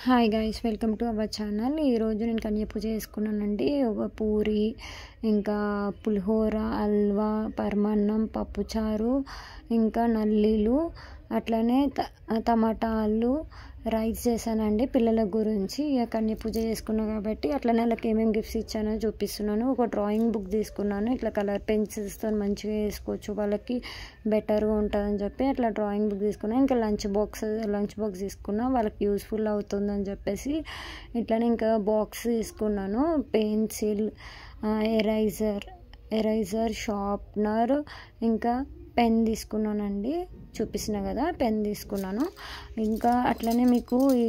Hi guys, welcome to our channel. ఈరోజు నేను కన్య పూజ చేసుకున్నానండి. ఒక పూరి, ఇంకా పులిహోర, హల్వా, పరమాన్నం, పప్పుచారు, ఇంకా నల్లీలు, అట్లనే టమాటాలు రైస్ చేశానండి పిల్లల గురించి. ఇక కన్య పూజ చేసుకున్నాను కాబట్టి అట్లనే వాళ్ళకి ఏమేమి గిఫ్ట్స్ ఇచ్చానో చూపిస్తున్నాను. ఒక డ్రాయింగ్ బుక్ తీసుకున్నాను. ఇట్లా కలర్ పెన్సిల్స్తో మంచిగా వేసుకోవచ్చు, వాళ్ళకి బెటర్గా ఉంటుందని చెప్పి అట్లా డ్రాయింగ్ బుక్ తీసుకున్నాను. ఇంకా లంచ్ బాక్స్ తీసుకున్నా, వాళ్ళకి యూస్ఫుల్ అవుతుందని చెప్పేసి ఇట్లనే ఇంకా బాక్స్ తీసుకున్నాను. పెన్సిల్, ఎరైజర్, షార్ప్నర్, ఇంకా పెన్ తీసుకున్నానండి. చూపిస్తున్నా కదా, పెన్ తీసుకున్నాను. ఇంకా అట్లనే మీకు ఈ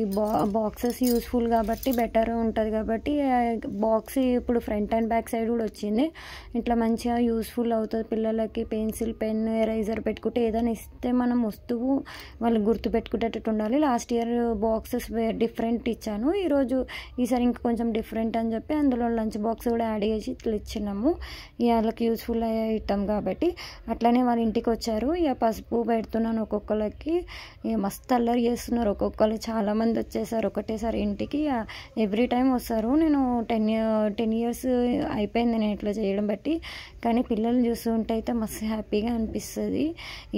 బాక్సెస్ యూస్ఫుల్ కాబట్టి బెటర్ ఉంటుంది కాబట్టి బాక్స్ ఇప్పుడు ఫ్రంట్ అండ్ బ్యాక్ సైడ్ కూడా వచ్చింది. ఇట్లా మంచిగా యూస్ఫుల్ అవుతుంది పిల్లలకి. పెన్సిల్, పెన్, ఎరైజర్ పెట్టుకుంటే ఏదైనా ఇస్తే మనం వస్తువు వాళ్ళు గుర్తు పెట్టుకునేటట్టు ఉండాలి. లాస్ట్ ఇయర్ బాక్సెస్ డిఫరెంట్ ఇచ్చాను, ఈసారి ఇంకా కొంచెం డిఫరెంట్ అని చెప్పి అందులో లంచ్ బాక్స్ కూడా యాడ్ చేసి ఇట్లా ఇచ్చినాము. వాళ్ళకి యూస్ఫుల్ అయ్యే ఐటమ్ కాబట్టి. అట్లనే వాళ్ళ ఇంటికి వచ్చారు. ఇక పసుపు పెడుతున్నాను ఒక్కొక్కరికి. ఇక మస్తు అల్లరి చేస్తున్నారు ఒక్కొక్కరు. చాలామంది వచ్చేసారు ఒకటేసారి ఇంటికి. ఎవ్రీ టైం వస్తారు. నేను 10 years అయిపోయింది నేను ఇట్లా చేయడం బట్టి. కానీ పిల్లలు చూస్తుంటే అయితే మస్తు హ్యాపీగా అనిపిస్తుంది.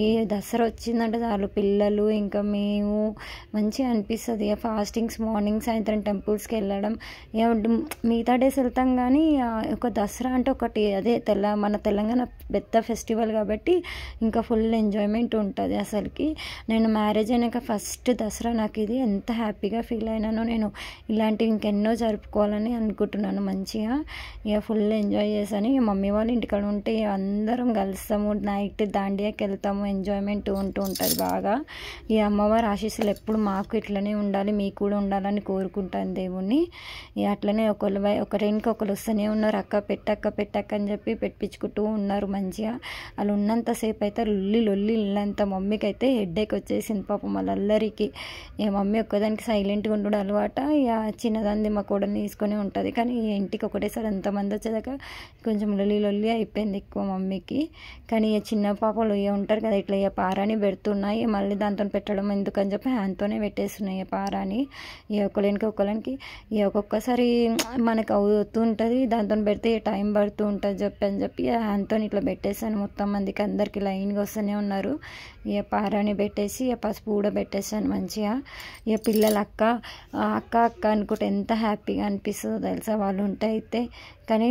ఈ దసరా వచ్చిందంటే చాలు పిల్లలు ఇంకా మేము మంచిగా అనిపిస్తుంది. ఇక ఫాస్టింగ్స్ మార్నింగ్ సాయంత్రం టెంపుల్స్కి వెళ్ళడం. మిగతా డేస్ వెళ్తాం కానీ ఒక దసరా అంటే ఒకటి అదే మన తెలంగాణ పెద్ద ఫెస్టివల్ కాబట్టి ఇంకా ఫుల్ ఎంజాయ్మెంట్ ఉంటుంది అసలుకి. నేను మ్యారేజ్ అయినాక ఫస్ట్ దసరా నాకు ఇది. ఎంత హ్యాపీగా ఫీల్ అయినానో. నేను ఇలాంటివి ఇంకెన్నో జరుపుకోవాలని అనుకుంటున్నాను మంచిగా. ఇక ఫుల్ ఎంజాయ్ చేశాను. ఇక మమ్మీ వాళ్ళ ఇంటికాడ ఉంటే అందరం కలుస్తాము, నైట్ దాండియాకి వెళ్తాము, ఎంజాయ్మెంట్ ఉంటూ ఉంటుంది బాగా. ఈ అమ్మవారి ఆశీస్సులు ఎప్పుడు మాకు ఇట్లనే ఉండాలి, మీకు కూడా ఉండాలని కోరుకుంటాను దేవుణ్ణి. ఇక అట్లనే ఒకరికి ఒకరు వస్తూనే ఉన్నారు, అక్క పెట్టక్క అని చెప్పి పెట్టించుకుంటూ ఉన్నారు మంచిగా. వాళ్ళు ఉన్నంతసేపు అయితే లొల్లి ఇల్లంతా. మమ్మీకి అయితే హెడ్ఏక్ వచ్చేసింది పాపం వాళ్ళ అల్లరికి. ఇక మమ్మీ ఒక్కదానికి సైలెంట్గా ఉండడం అలవాట. ఇక చిన్నదాన్ని మా కోడని తీసుకొని ఉంటుంది. కానీ ఇంటికి ఒకటేసారి అంతమంది వచ్చేదాకా కొంచెం లొల్లి అయిపోయింది ఎక్కువ మమ్మీకి. కానీ ఇక చిన్న పాపలు ఇక ఉంటారు కదా, ఇట్లా ఇక పారాని పెడుతున్నాయి. మళ్ళీ దాంతో పెట్టడం ఎందుకని చెప్పి హ్యాండ్తోనే పెట్టేస్తున్నాయి పారాని. ఇక ఒకరికి ఇక ఒక్కొక్కసారి మనకు అవుతూ ఉంటుంది, దాంతో పెడితే టైం పడుతూ ఉంటుంది అని చెప్పి హ్యాండ్తో ఇట్లా పెట్టేసాను. మొత్తం మందికి అందరికి లైన్గా వస్తూనే ఉన్నారు. ఇక పారాని పెట్టేసి ఇక పసుపు కూడా పెట్టేసాను మంచిగా. ఇక పిల్లలు అక్క అనుకుంటే ఎంత హ్యాపీగా అనిపిస్తుందో తెలుసా వాళ్ళు ఉంటే అయితే. కానీ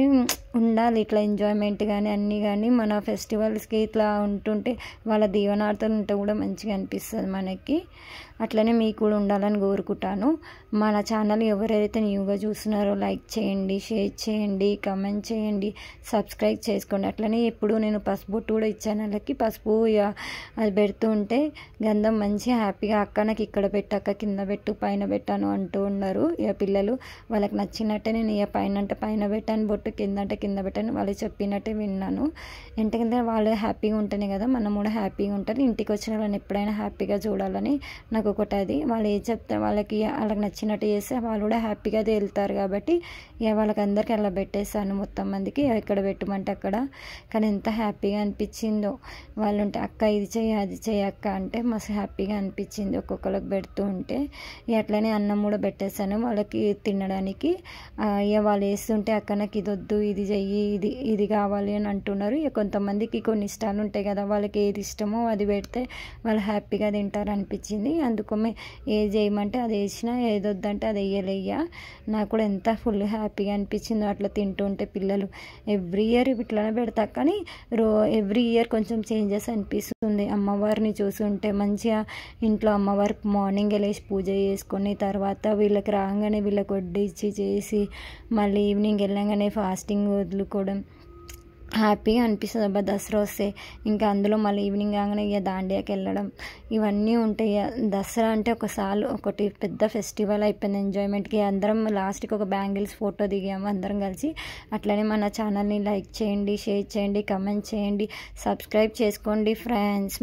ఉండాలి ఇట్లా ఎంజాయ్మెంట్ కానీ అన్నీ కానీ మన ఫెస్టివల్స్కి ఇట్లా ఉంటుంటే వాళ్ళ దీవెనార్థాలు ఉంటే కూడా మంచిగా అనిపిస్తుంది మనకి. అట్లనే మీకు కూడా ఉండాలని కోరుకుంటాను. మన ఛానల్ ఎవరైతే న్యూగా చూస్తున్నారో లైక్ చేయండి, షేర్ చేయండి, కామెంట్ చేయండి, సబ్స్క్రైబ్ చేసుకోండి. అట్లనే ఎప్పుడు నేను పసుపు బొట్టు కూడా ఇచ్చాను వాళ్ళకి. పసుపు అది పెడుతూ ఉంటే గంధం మంచిగా హ్యాపీగా అక్క నాకు ఇక్కడ పెట్టక్క, కింద పెట్టు, పైన పెట్టాను అంటూ ఉన్నారు. ఇక పిల్లలు వాళ్ళకి నచ్చినట్టే నేను ఇక పైన అంటే పైన పెట్టాను బొట్టు, కింద అంటే కింద పెట్టాను, వాళ్ళు చెప్పినట్టే విన్నాను. ఎందుకంటే వాళ్ళు హ్యాపీగా ఉంటేనే కదా మనం కూడా హ్యాపీగా ఉంటారు. ఇంటికి వచ్చిన వాళ్ళని ఎప్పుడైనా హ్యాపీగా చూడాలని నాకు ఒకటి అది. వాళ్ళు ఏం చెప్తే వాళ్ళకి నచ్చినట్టు చేస్తే వాళ్ళు కూడా హ్యాపీగా వెళ్తారు కాబట్టి ఇక వాళ్ళకి అందరికీ అలా పెట్టేస్తాను మొత్తం మందికి. ఎక్కడ పెట్టమంటే అక్కడ. కానీ ఎంత హ్యాపీగా అనిపించిందో వాళ్ళు ఉంటే, అక్క ఇది చెయ్యి అది చెయ్యి అక్క అంటే మస్తు హ్యాపీగా అనిపించింది ఒక్కొక్కరికి పెడుతూ ఉంటే. ఇక అట్లనే అన్నం కూడా పెట్టేస్తాను వాళ్ళకి తినడానికి. ఇక వాళ్ళు వేస్తుంటే అక్క నాకు ఇది వద్దు, ఇది చెయ్యి, ఇది కావాలి అని అంటున్నారు. ఇక కొంతమందికి కొన్ని ఇష్టాలు ఉంటాయి కదా, వాళ్ళకి ఏది ఇష్టమో అది పెడితే వాళ్ళు హ్యాపీగా తింటారు అనిపించింది. అందుకమే ఏది చేయమంటే అది వేసినా, ఏది వద్దంటే అది వేయలేయ్యా. నాకు కూడా ఎంత ఫుల్ హ్యాపీగా అనిపించిందో అట్లా తింటుంటే. పిల్లలు ఎవ్రీ ఇయర్ ఇట్లానే పెడతా కానీ ఎవ్రీ ఇయర్ కొంచెం చేంజెస్ అనిపిస్తుంది. అమ్మవారిని చూస్తుంటే మంచిగా ఇంట్లో అమ్మవారి మార్నింగ్ లేచి పూజ చేసుకొని తర్వాత వీళ్ళకి రాగానే వీళ్ళకి వడ్డించి చేసి మళ్ళీ ఈవినింగ్ వెళ్ళగానే ఫాస్టింగ్ వదులుకోవడం హ్యాపీగా అనిపిస్తుంది. అబ్బా దసరా వస్తే ఇంకా అందులో మళ్ళీ ఈవినింగ్ కాగానే ఇక దాండియాకి వెళ్ళడం ఇవన్నీ ఉంటాయి. దసరా అంటే ఒకటి పెద్ద ఫెస్టివల్ అయిపోయింది ఎంజాయ్మెంట్కి. అందరం లాస్ట్కి ఒక బ్యాంగిల్స్ ఫోటో దిగాము అందరం కలిసి. అట్లనే మన ఛానల్ని లైక్ చేయండి, షేర్ చేయండి, కామెంట్ చేయండి, సబ్స్క్రైబ్ చేసుకోండి ఫ్రెండ్స్.